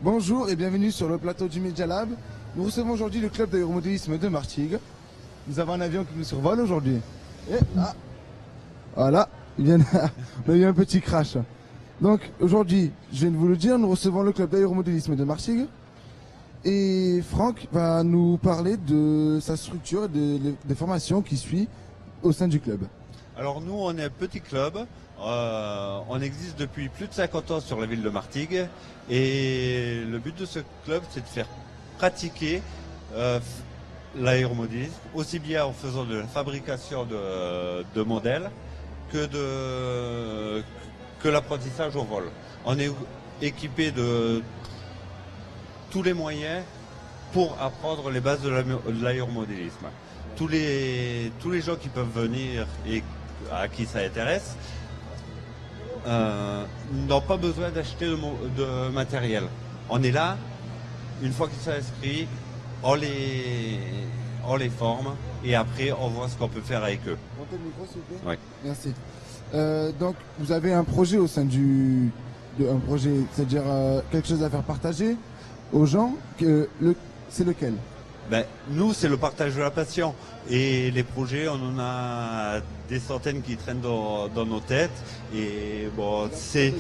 Bonjour et bienvenue sur le plateau du Media Lab. Nous recevons aujourd'hui le club d'aéromodélisme de Martigues. Nous avons un avion qui nous survole aujourd'hui. Et voilà, on a eu un petit crash. Donc aujourd'hui, je viens de vous le dire, nous recevons le club d'aéromodélisme de Martigues. Et Franck va nous parler de sa structure et des formations qu'il suit au sein du club. Alors nous, on est un petit club. On existe depuis plus de 50 ans sur la ville de Martigues. Et le but de ce club, c'est de faire pratiquer l'aéromodélisme, aussi bien en faisant de la fabrication de modèles que l'apprentissage au vol. On est équipé de tous les moyens pour apprendre les bases de l'aéromodélisme. Tous les gens qui peuvent venir et à qui ça intéresse n'ont pas besoin d'acheter de matériel. On est là, une fois qu'ils sont inscrits, on les forme et après on voit ce qu'on peut faire avec eux. Montez le micro s'il vous plaît. Oui. Merci. Donc vous avez un projet au sein un projet, c'est-à-dire quelque chose à faire partager aux gens. C'est lequel? Nous, c'est le partage de la passion. Et les projets, on en a des centaines qui traînent dans nos têtes. Et bon, ces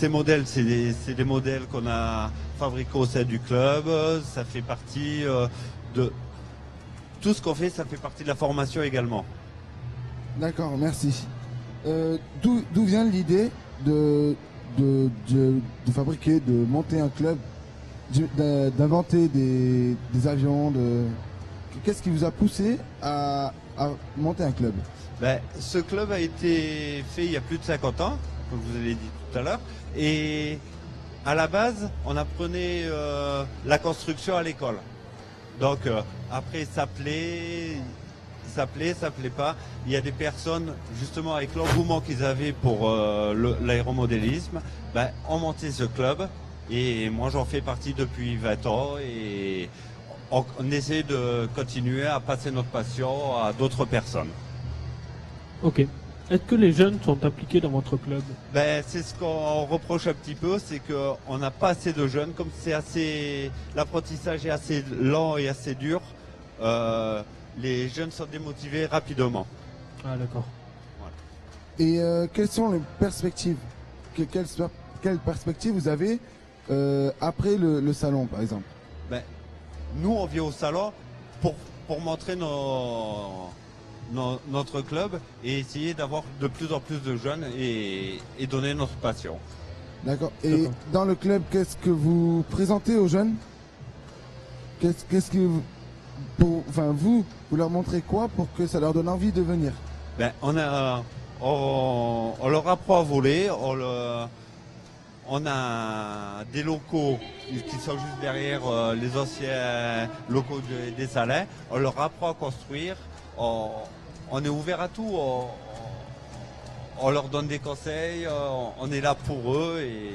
modèles, c'est des modèles qu'on a fabriqués au sein du club. Ça fait partie de tout ce qu'on fait, ça fait partie de la formation également. D'accord, merci. D'où vient l'idée de fabriquer, de monter un club, d'inventer des avions, qu'est-ce qui vous a poussé à monter un club? Ce club a été fait il y a plus de 50 ans, comme vous avez dit tout à l'heure, et à la base, on apprenait la construction à l'école. Donc après, ça plaît pas. Il y a des personnes, justement, avec l'engouement qu'ils avaient pour l'aéromodélisme, ont monté ce club. Et moi, j'en fais partie depuis 20 ans et on essaie de continuer à passer notre passion à d'autres personnes. Ok. Est-ce que les jeunes sont impliqués dans votre club? C'est ce qu'on reproche un petit peu, c'est qu'on n'a pas assez de jeunes. Comme l'apprentissage est assez lent et assez dur, les jeunes sont démotivés rapidement. Ah d'accord. Voilà. Et quelles sont les perspectives? Quelles perspectives vous avez après le salon, par exemple? Nous, on vient au salon pour montrer notre club et essayer d'avoir de plus en plus de jeunes et donner notre passion. D'accord. Et dans le club, qu'est-ce que vous présentez aux jeunes? Qu'est-ce que vous leur montrez quoi pour que ça leur donne envie de venir? On leur apprend à voler. On a des locaux qui sont juste derrière les anciens locaux des Salins. On leur apprend à construire. On est ouvert à tout. On leur donne des conseils. On est là pour eux. Et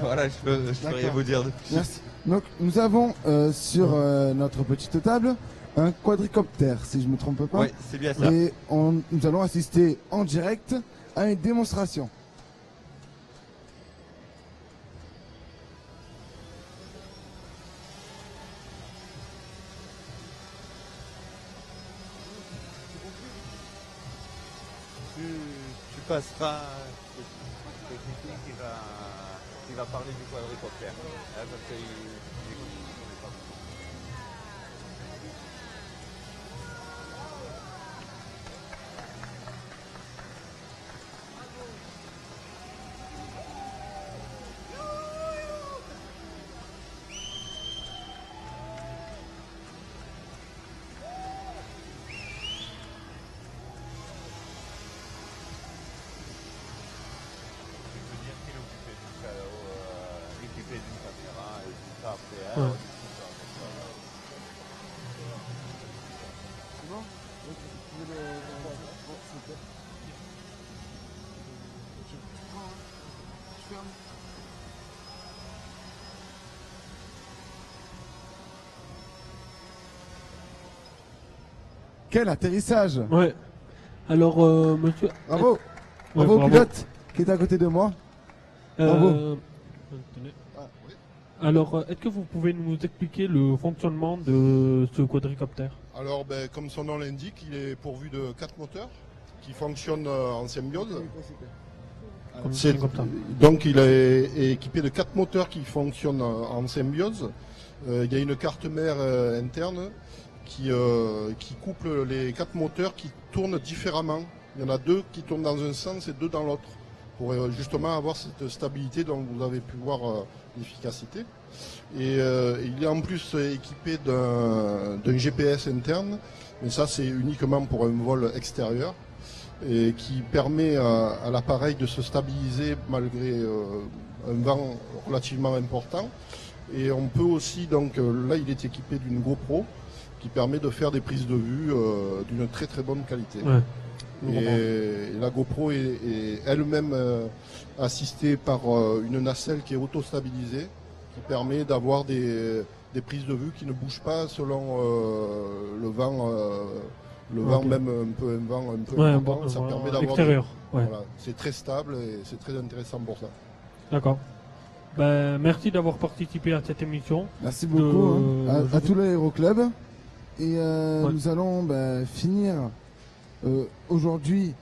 voilà, je peux rien vous dire de plus. Merci. Donc nous avons sur notre petite table un quadricoptère, si je ne me trompe pas. Oui, c'est bien ça. Et nous allons assister en direct à une démonstration. Tu passeras technicien qui va parler du quadricoptère. Parce Ouais. Quel atterrissage! Ouais. Alors, monsieur... Bravo! Ouais, Bravo au bravo. pilote qui est à côté de moi. Bravo. Tenez. Ah, Alors, est-ce que vous pouvez nous expliquer le fonctionnement de ce quadricoptère? Alors, comme son nom l'indique, il est pourvu de 4 moteurs qui fonctionnent en symbiose. Comme ça. Donc, il est équipé de 4 moteurs qui fonctionnent en symbiose. Il y a une carte mère interne qui couple les 4 moteurs qui tournent différemment. Il y en a 2 qui tournent dans un sens et 2 dans l'autre, pour justement avoir cette stabilité dont vous avez pu voir l'efficacité. Et il est en plus équipé d'un GPS interne, mais ça c'est uniquement pour un vol extérieur, et qui permet à l'appareil de se stabiliser malgré un vent relativement important. Et on peut aussi, donc là il est équipé d'une GoPro qui permet de faire des prises de vue d'une très très bonne qualité. Ouais. Et la GoPro est elle-même assistée par une nacelle qui est auto-stabilisée, qui permet d'avoir des prises de vue qui ne bougent pas selon le vent, Ok. même un vent un peu Ouais, important. Ça permet d'avoir extérieur. Ouais. voilà, c'est très stable et c'est très intéressant pour ça. D'accord. Ben, merci d'avoir participé à cette émission. Merci beaucoup à je tout l'aéroclub. Et Ouais. nous allons finir aujourd'hui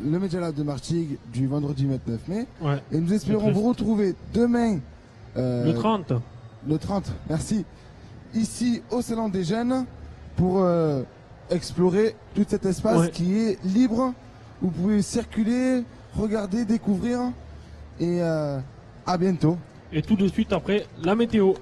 le Media Lab de Martigues du vendredi 29 mai. Ouais. Et nous espérons Le vous retrouver demain, Le 30. le 30, merci, ici au Salon des Jeunes pour explorer tout cet espace Ouais. qui est libre. Vous pouvez circuler, regarder, découvrir. Et à bientôt. Et tout de suite après, la météo.